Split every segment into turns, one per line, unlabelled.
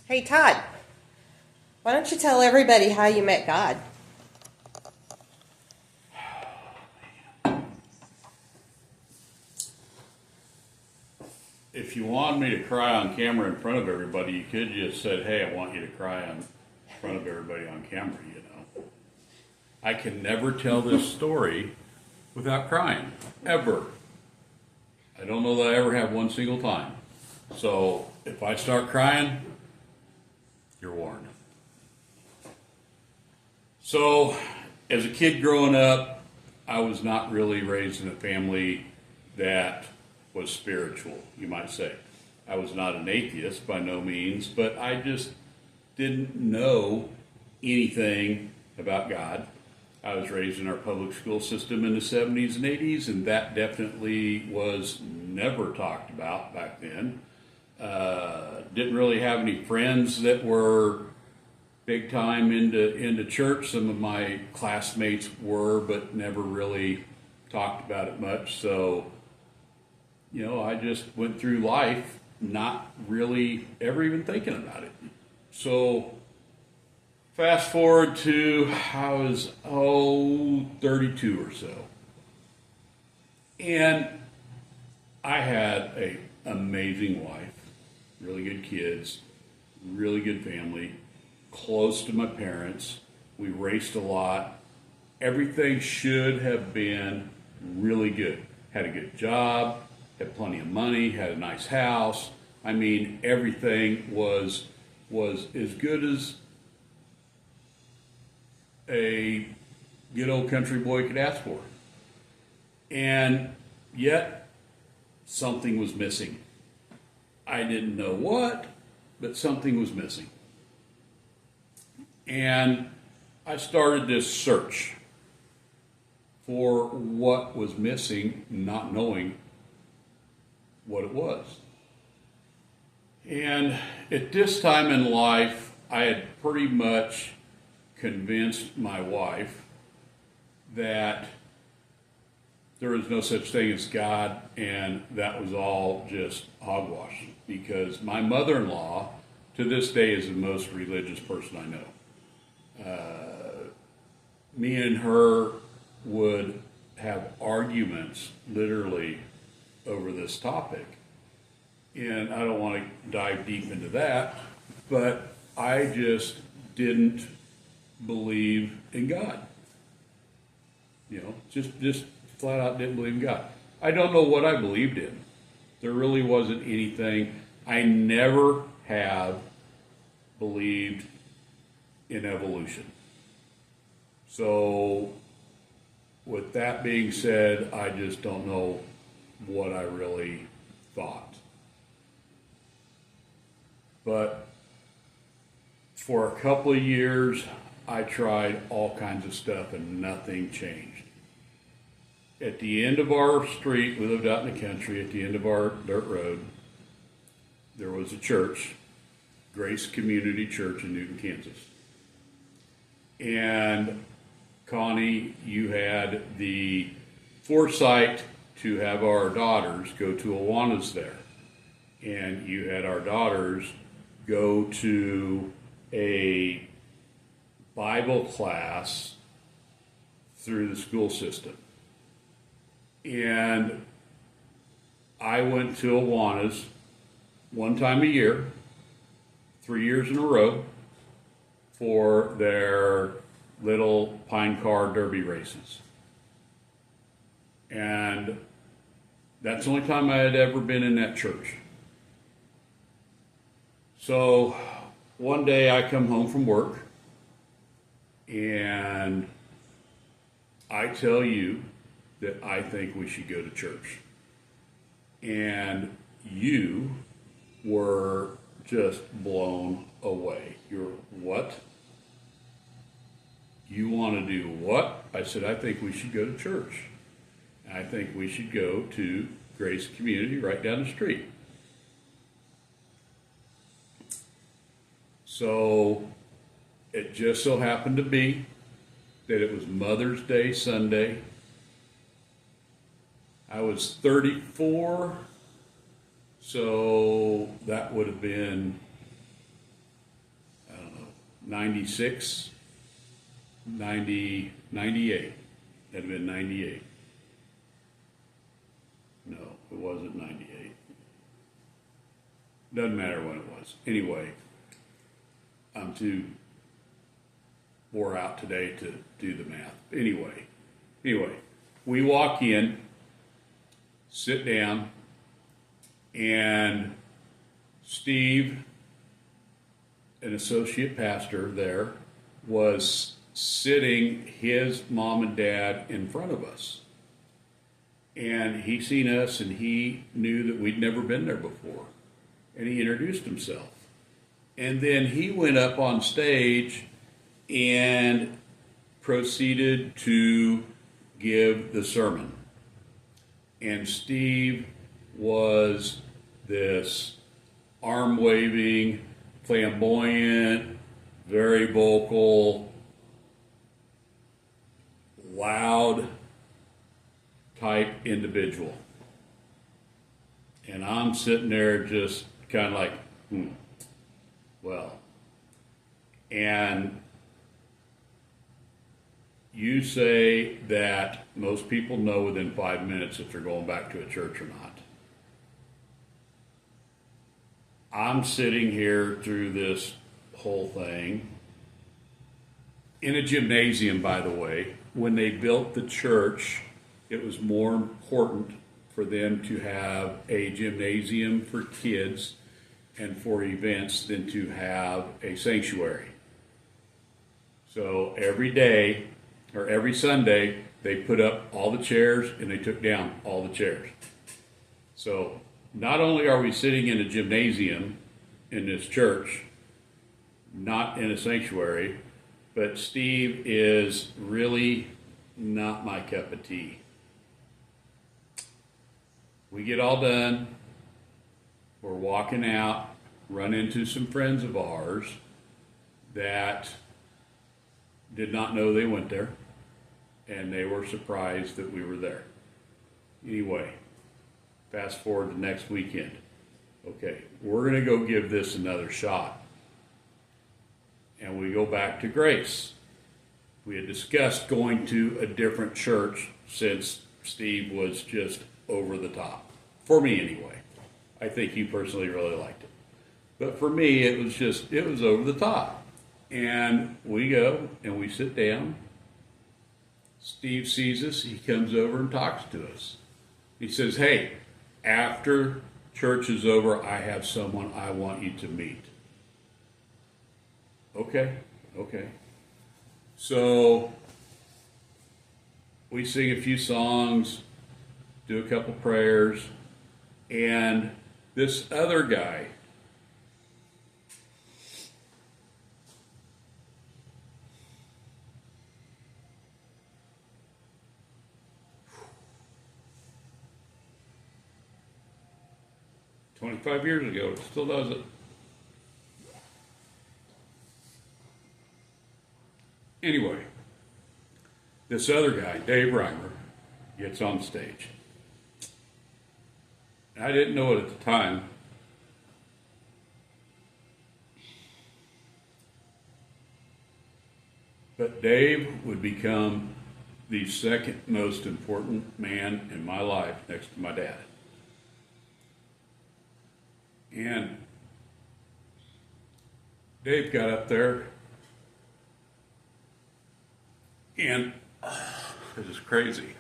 Hey, Todd, why don't you tell everybody how you met God?
If you wanted me to cry on camera in front of everybody, you could just said, "Hey, I want you to cry in front of everybody on camera." I can never tell this story without crying, ever. I don't know that I ever have one single time. So if I start crying, you're warned. So, as a kid growing up, I was not really raised in a family that was spiritual, you might say. I was not an atheist by no means, but I just didn't know anything about God. I was raised in our public school system in the 70s and 80s, and that definitely was never talked about back then. Didn't really have any friends that were big time into church. Some of my classmates were, but never really talked about it much. So, I just went through life not really ever even thinking about it. So, fast forward to I was 32 or so, and I had a amazing wife, really good kids, really good family, close to my parents. We raced a lot. Everything should have been really good. Had a good job, had plenty of money, had a nice house. I mean, everything was as good as a good old country boy could ask for. And yet, something was missing. I didn't know what, but something was missing. And I started this search for what was missing, not knowing what it was. And at this time in life, I had pretty much convinced my wife that there was no such thing as God, and that was all just hogwash. Because my mother-in-law, to this day, is the most religious person I know. Me and her would have arguments, literally, over this topic. And I don't want to dive deep into that, but I just didn't believe in God. Just flat out didn't believe in God. I don't know what I believed in. There really wasn't anything. I never have believed in evolution. So, with that being said, I just don't know what I really thought. But for a couple of years, I tried all kinds of stuff and nothing changed. At the end of our street, we lived out in the country, at the end of our dirt road, there was a church, Grace Community Church in Newton, Kansas. And Connie, you had the foresight to have our daughters go to Awanas there. And you had our daughters go to a Bible class through the school system. And I went to Awanas one time a year, 3 years in a row, for their little Pine Car Derby races. And that's the only time I had ever been in that church. So one day I come home from work and I tell you that I think we should go to church. And you were just blown away. You're, what? You want to do what? I said, I think we should go to church. I think we should go to Grace Community right down the street. So it just so happened to be that it was Mother's Day Sunday. I was 34, so that would have been 96, 90, 98. That'd have been 98. No, it wasn't 98. Doesn't matter when it was. Anyway, I'm too wore out today to do the math. Anyway, we walk in, sit down, and Steve, an associate pastor there, was sitting his mom and dad in front of us. And he seen us and he knew that we'd never been there before. And he introduced himself. And then he went up on stage and proceeded to give the sermon. And Steve was this arm-waving, flamboyant, very vocal, loud type individual. And I'm sitting there just kind of like, well. And you say that most people know within 5 minutes if they're going back to a church or not. I'm sitting here through this whole thing in a gymnasium, by the way. When they built the church, it was more important for them to have a gymnasium for kids and for events than to have a sanctuary. So every day, or every Sunday, they put up all the chairs and they took down all the chairs. So not only are we sitting in a gymnasium in this church, not in a sanctuary, but Steve is really not my cup of tea. We get all done, we're walking out, run into some friends of ours that did not know they went there, and they were surprised that we were there. Anyway, fast forward to next weekend. Okay, we're going to go give this another shot. And we go back to Grace. We had discussed going to a different church since Steve was just over the top. For me, anyway. I think you personally really liked it. But for me, it was over the top. And we go and we sit down. Steve sees us. He comes over and talks to us. He says, hey, after church is over, I have someone I want you to meet. Okay. So we sing a few songs, do a couple prayers, and this other guy, "25 years ago, it still does it." Anyway, this other guy, Dave Reimer, gets on stage. I didn't know it at the time. But Dave would become the second most important man in my life next to my dad. And Dave got up there, and this is crazy.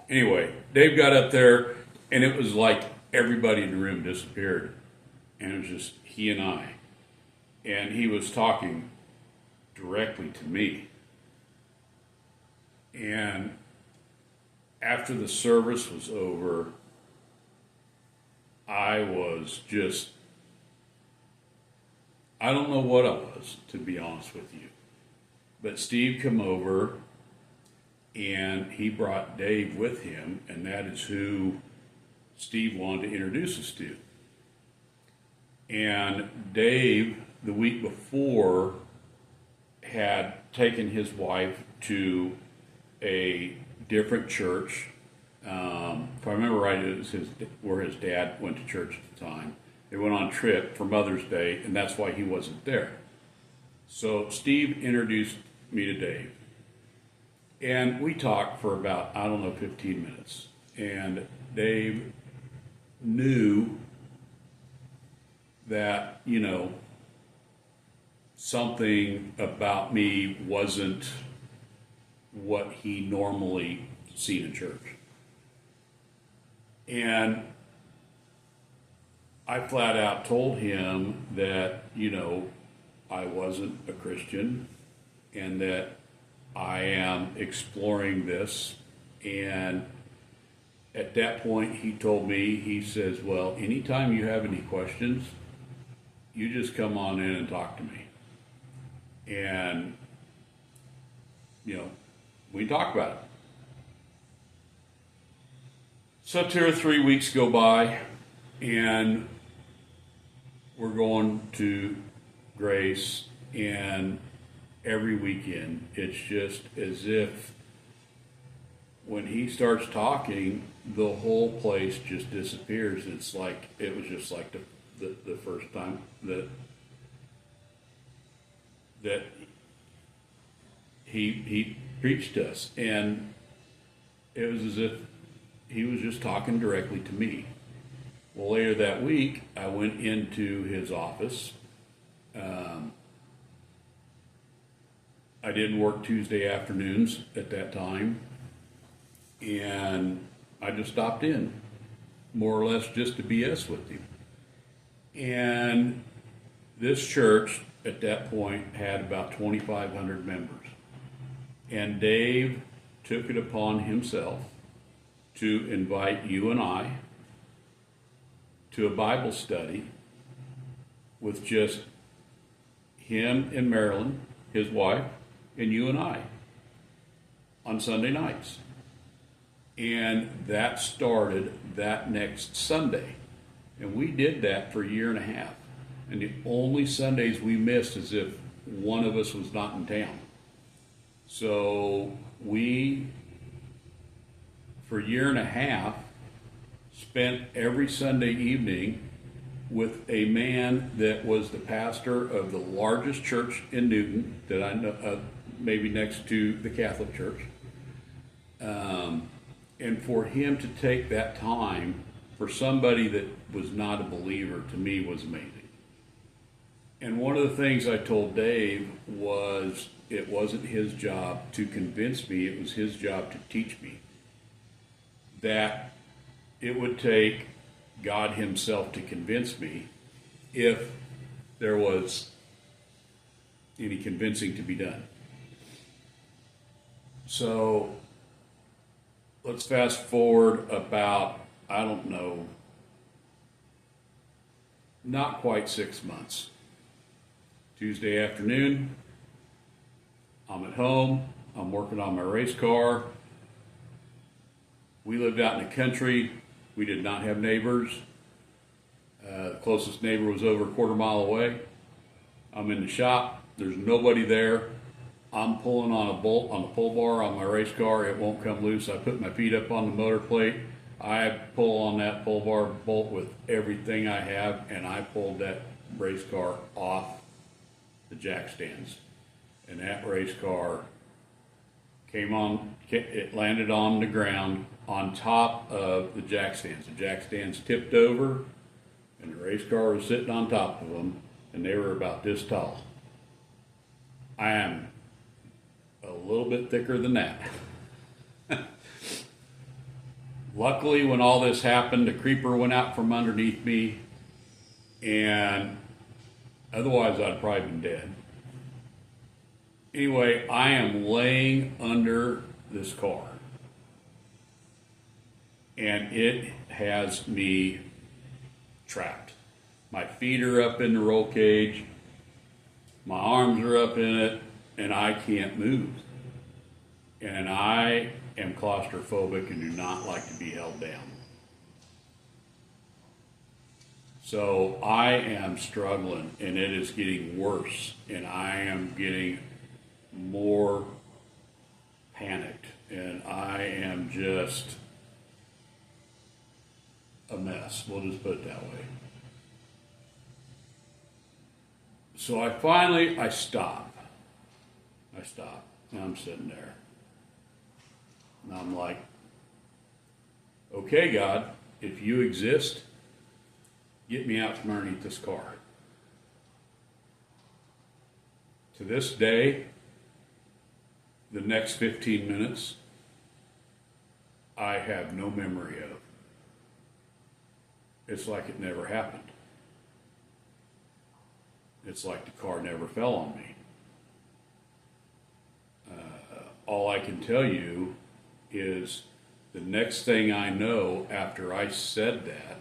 Anyway, Dave got up there, and it was like everybody in the room disappeared. And it was just he and I. And he was talking directly to me. And after the service was over, I was just, I don't know what I was, to be honest with you. But Steve come over, and he brought Dave with him, and that is who Steve wanted to introduce us to. And Dave, the week before, had taken his wife to a different church If I remember right, it was where his dad went to church at the time. They went on a trip for Mother's Day, and that's why he wasn't there. So Steve introduced me to Dave. And we talked for about, 15 minutes. And Dave knew that, something about me wasn't what he normally seen in church. And I flat out told him that, I wasn't a Christian and that I am exploring this. And at that point, he told me, he says, well, anytime you have any questions, you just come on in and talk to me. And, we talk about it. So 2 or 3 weeks go by, and we're going to Grace, and every weekend, it's just as if when he starts talking, the whole place just disappears. It's like, it was just like the first time that he preached to us. And it was as if he was just talking directly to me. Well, later that week, I went into his office. I didn't work Tuesday afternoons at that time, and I just stopped in, more or less just to BS with him. And this church at that point had about 2,500 members. And Dave took it upon himself to invite you and I to a Bible study with just him and Marilyn, his wife, and you and I on Sunday nights. And that started that next Sunday. And we did that for a year and a half. And the only Sundays we missed is if one of us was not in town. So we, for a year and a half, spent every Sunday evening with a man that was the pastor of the largest church in Newton that I know, maybe next to the Catholic Church. And for him to take that time for somebody that was not a believer, to me, was amazing. And one of the things I told Dave was it wasn't his job to convince me, it was his job to teach me that it would take God himself to convince me if there was any convincing to be done. So let's fast forward about, not quite 6 months. Tuesday afternoon, I'm at home, I'm working on my race car. We lived out in the country. We did not have neighbors. The closest neighbor was over a quarter mile away. I'm in the shop. There's nobody there. I'm pulling on a bolt on the pull bar on my race car. It won't come loose. I put my feet up on the motor plate. I pull on that pull bar bolt with everything I have, and I pulled that race car off the jack stands. And that race car came on, it landed on the ground on top of the jack stands. The jack stands tipped over, and the race car was sitting on top of them, and they were about this tall. I am a little bit thicker than that. Luckily, when all this happened, the creeper went out from underneath me, and otherwise I'd probably been dead. Anyway, I am laying under this car, and it has me trapped. My feet are up in the roll cage, my arms are up in it, and I can't move. And I am claustrophobic and do not like to be held down. So I am struggling, and it is getting worse, and I am getting more panicked, and I am just mess. We'll just put it that way. So I stop. And I'm sitting there. And I'm like, okay, God, if you exist, get me out from underneath this car. To this day, the next 15 minutes, I have no memory of. It's like it never happened. It's like the car never fell on me. All I can tell you is the next thing I know after I said that,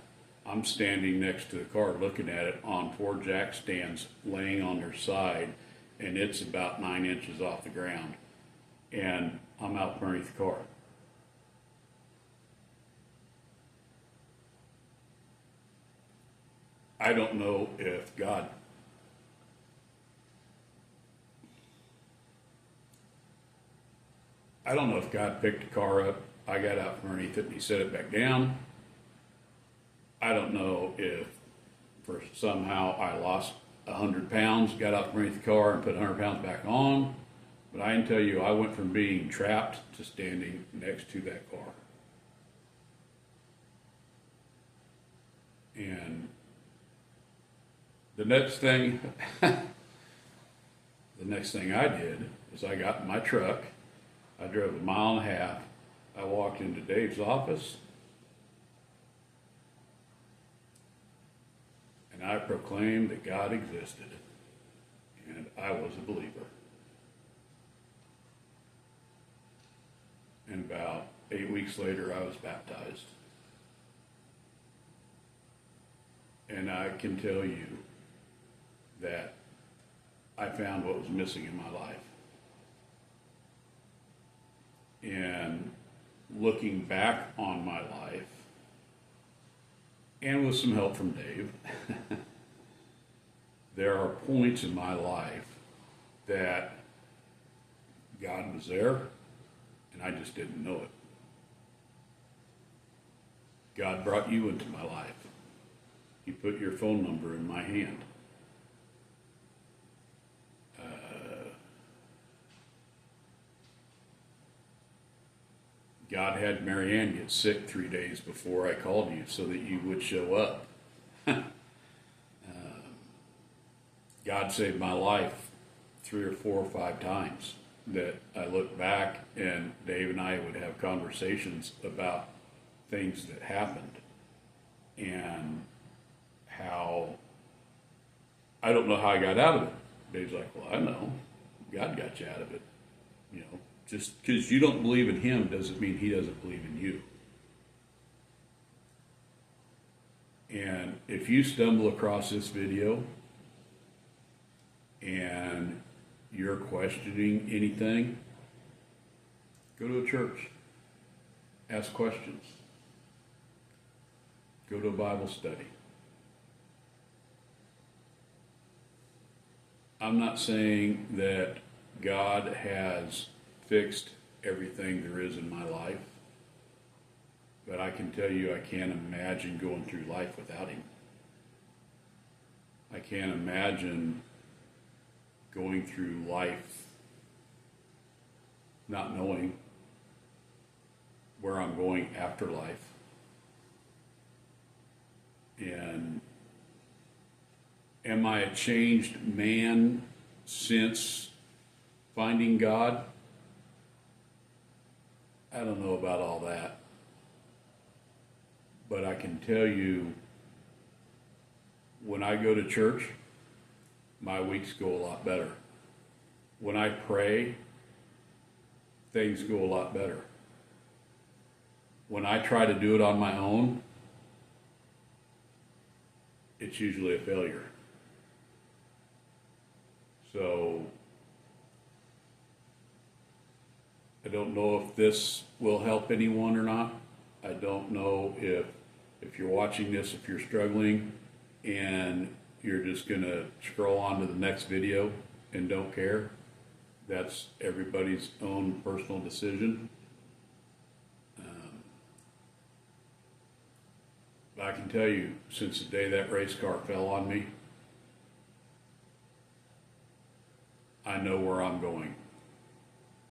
I'm standing next to the car looking at it on 4 jack stands laying on their side, and it's about 9 inches off the ground. And I'm out from underneath the car. I don't know if God picked the car up. I got out from underneath it and he set it back down. I don't know if for somehow I lost 100 pounds, got out from underneath the car and put 100 pounds back on. But I can tell you, I went from being trapped to standing next to that car. And the next thing I did is I got in my truck. I drove 1.5 miles. I walked into Dave's office and I proclaimed that God existed and I was a believer. And about 8 weeks later, I was baptized. And I can tell you that I found what was missing in my life. And looking back on my life, and with some help from Dave, there are points in my life that God was there, and I just didn't know it. God brought you into my life. He put your phone number in my hand. God had Marianne get sick 3 days before I called you so that you would show up. God saved my life 3 or 4 or 5 times that I look back and Dave and I would have conversations about things that happened and how I don't know how I got out of it. Dave's like, well, I know. God got you out of it. You know, just because you don't believe in him doesn't mean he doesn't believe in you. And if you stumble across this video and you're questioning anything, go to a church. Ask questions. Go to a Bible study. I'm not saying that God has fixed everything there is in my life, but I can tell you I can't imagine going through life without him. I can't imagine going through life not knowing where I'm going after life. And am I a changed man since finding God? I don't know about all that. But I can tell you, when I go to church, my weeks go a lot better. When I pray, things go a lot better. When I try to do it on my own, it's usually a failure. So I don't know if this will help anyone or not. I don't know if you're watching this, if you're struggling and you're just going to scroll on to the next video and don't care. That's everybody's own personal decision. I can tell you, since the day that race car fell on me, I know where I'm going.